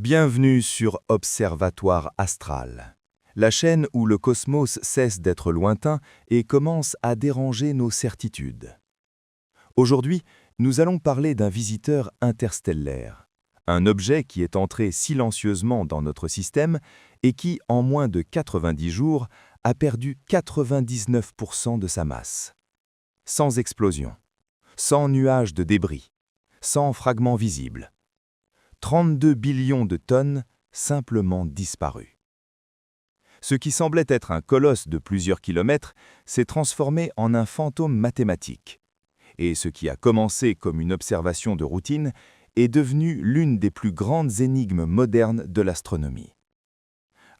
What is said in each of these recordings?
Bienvenue sur Observatoire Astral, la chaîne où le cosmos cesse d'être lointain et commence à déranger nos certitudes. Aujourd'hui, nous allons parler d'un visiteur interstellaire, un objet qui est entré silencieusement dans notre système et qui, en moins de 90 jours, a perdu 99% de sa masse. Sans explosion, sans nuages de débris, sans fragments visibles. 32 billions de tonnes simplement disparues. Ce qui semblait être un colosse de plusieurs kilomètres s'est transformé en un fantôme mathématique. Et ce qui a commencé comme une observation de routine est devenu l'une des plus grandes énigmes modernes de l'astronomie.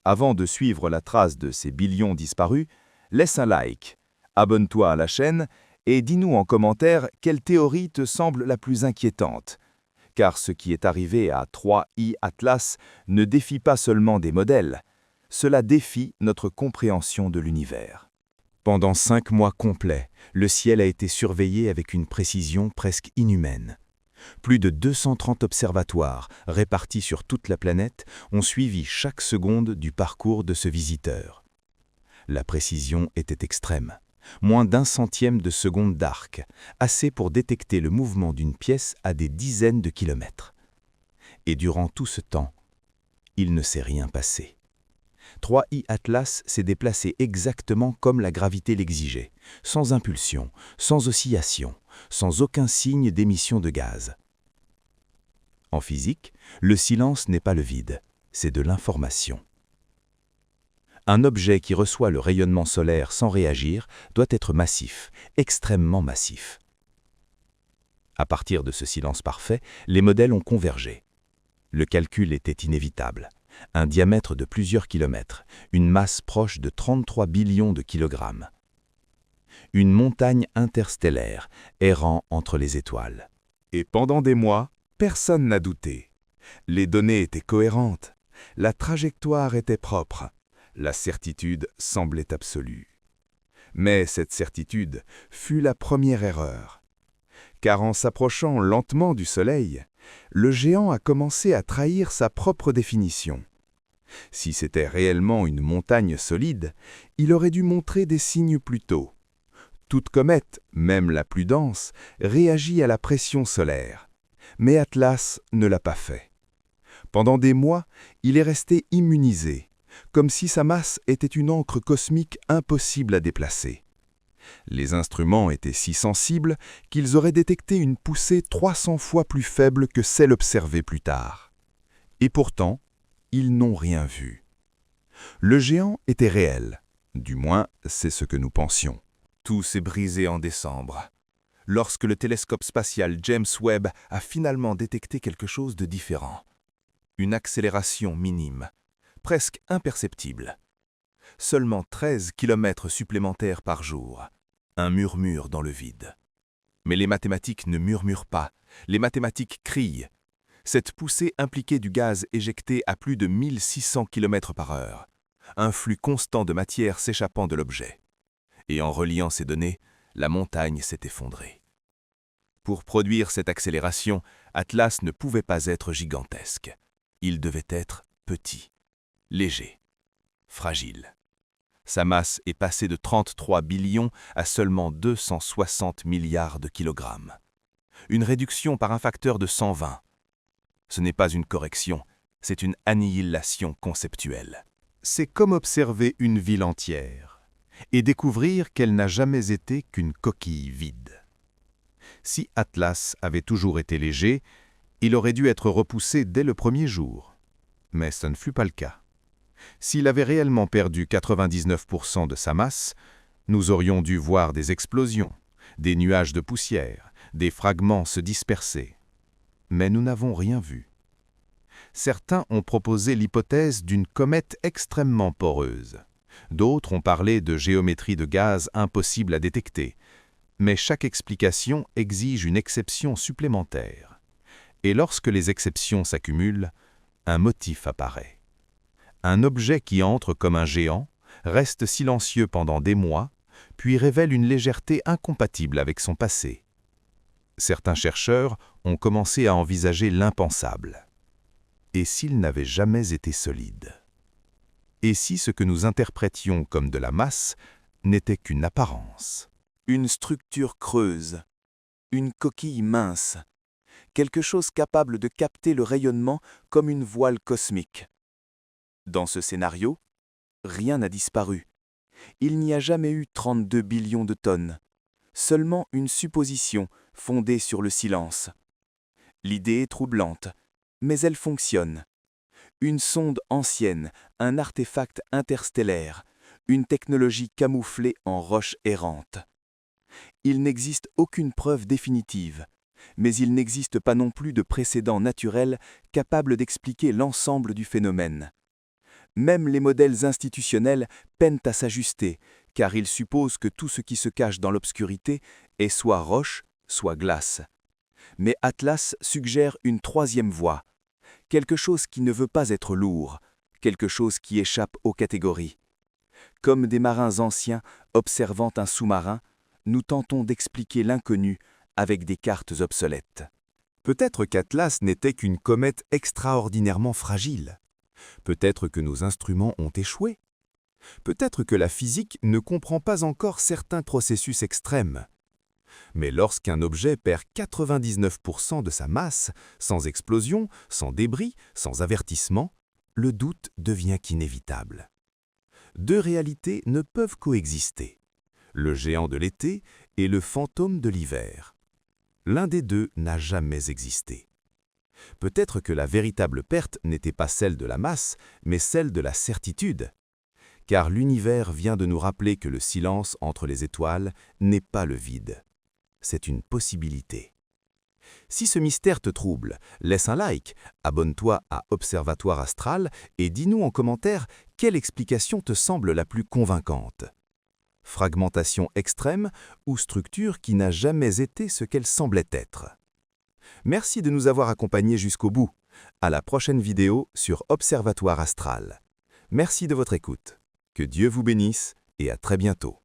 Avant de suivre la trace de ces billions disparus, laisse un like, abonne-toi à la chaîne et dis-nous en commentaire quelle théorie te semble la plus inquiétante. Car ce qui est arrivé à 3I Atlas ne défie pas seulement des modèles, cela défie notre compréhension de l'univers. Pendant 5 mois complets, le ciel a été surveillé avec une précision presque inhumaine. Plus de 230 observatoires, répartis sur toute la planète, ont suivi chaque seconde du parcours de ce visiteur. La précision était extrême. Moins d'1 centième de seconde d'arc, assez pour détecter le mouvement d'une pièce à des dizaines de kilomètres. Et durant tout ce temps, il ne s'est rien passé. 3I Atlas s'est déplacé exactement comme la gravité l'exigeait, sans impulsion, sans oscillation, sans aucun signe d'émission de gaz. En physique, le silence n'est pas le vide, c'est de l'information. Un objet qui reçoit le rayonnement solaire sans réagir doit être massif, extrêmement massif. À partir de ce silence parfait, les modèles ont convergé. Le calcul était inévitable. Un diamètre de plusieurs kilomètres, une masse proche de 33 billions de kilogrammes. Une montagne interstellaire errant entre les étoiles. Et pendant des mois, personne n'a douté. Les données étaient cohérentes, la trajectoire était propre. La certitude semblait absolue. Mais cette certitude fut la première erreur. Car en s'approchant lentement du Soleil, le géant a commencé à trahir sa propre définition. Si c'était réellement une montagne solide, il aurait dû montrer des signes plus tôt. Toute comète, même la plus dense, réagit à la pression solaire. Mais Atlas ne l'a pas fait. Pendant des mois, il est resté immunisé, comme si sa masse était une encre cosmique impossible à déplacer. Les instruments étaient si sensibles qu'ils auraient détecté une poussée 300 fois plus faible que celle observée plus tard. Et pourtant, ils n'ont rien vu. Le géant était réel, du moins c'est ce que nous pensions. Tout s'est brisé en décembre, lorsque le télescope spatial James Webb a finalement détecté quelque chose de différent. Une accélération minime, presque imperceptible. Seulement 13 km supplémentaires par jour. Un murmure dans le vide. Mais les mathématiques ne murmurent pas, les mathématiques crient. Cette poussée impliquait du gaz éjecté à plus de 1600 km par heure. Un flux constant de matière s'échappant de l'objet. Et en reliant ces données, la montagne s'est effondrée. Pour produire cette accélération, Atlas ne pouvait pas être gigantesque. Il devait être petit. Léger, fragile. Sa masse est passée de 33 billions à seulement 260 milliards de kilogrammes. Une réduction par un facteur de 120. Ce n'est pas une correction, c'est une annihilation conceptuelle. C'est comme observer une ville entière et découvrir qu'elle n'a jamais été qu'une coquille vide. Si Atlas avait toujours été léger, il aurait dû être repoussé dès le premier jour. Mais ce ne fut pas le cas. S'il avait réellement perdu 99% de sa masse, nous aurions dû voir des explosions, des nuages de poussière, des fragments se disperser. Mais nous n'avons rien vu. Certains ont proposé l'hypothèse d'une comète extrêmement poreuse. D'autres ont parlé de géométrie de gaz impossible à détecter. Mais chaque explication exige une exception supplémentaire. Et lorsque les exceptions s'accumulent, un motif apparaît. Un objet qui entre comme un géant, reste silencieux pendant des mois, puis révèle une légèreté incompatible avec son passé. Certains chercheurs ont commencé à envisager l'impensable. Et s'il n'avait jamais été solide? Et si ce que nous interprétions comme de la masse n'était qu'une apparence? Une structure creuse, une coquille mince, quelque chose capable de capter le rayonnement comme une voile cosmique. Dans ce scénario, rien n'a disparu. Il n'y a jamais eu 32 billions de tonnes, seulement une supposition fondée sur le silence. L'idée est troublante, mais elle fonctionne. Une sonde ancienne, un artefact interstellaire, une technologie camouflée en roche errante. Il n'existe aucune preuve définitive, mais il n'existe pas non plus de précédent naturel capable d'expliquer l'ensemble du phénomène. Même les modèles institutionnels peinent à s'ajuster, car ils supposent que tout ce qui se cache dans l'obscurité est soit roche, soit glace. Mais Atlas suggère une troisième voie, quelque chose qui ne veut pas être lourd, quelque chose qui échappe aux catégories. Comme des marins anciens observant un sous-marin, nous tentons d'expliquer l'inconnu avec des cartes obsolètes. Peut-être qu'Atlas n'était qu'une comète extraordinairement fragile. Peut-être que nos instruments ont échoué. Peut-être que la physique ne comprend pas encore certains processus extrêmes. Mais lorsqu'un objet perd 99% de sa masse, sans explosion, sans débris, sans avertissement, le doute devient inévitable. Deux réalités ne peuvent coexister: le géant de l'été et le fantôme de l'hiver. L'un des deux n'a jamais existé. Peut-être que la véritable perte n'était pas celle de la masse, mais celle de la certitude. Car l'univers vient de nous rappeler que le silence entre les étoiles n'est pas le vide. C'est une possibilité. Si ce mystère te trouble, laisse un like, abonne-toi à Observatoire Astral et dis-nous en commentaire quelle explication te semble la plus convaincante. Fragmentation extrême ou structure qui n'a jamais été ce qu'elle semblait être. Merci de nous avoir accompagnés jusqu'au bout. À la prochaine vidéo sur Observatoire Astral. Merci de votre écoute. Que Dieu vous bénisse et à très bientôt.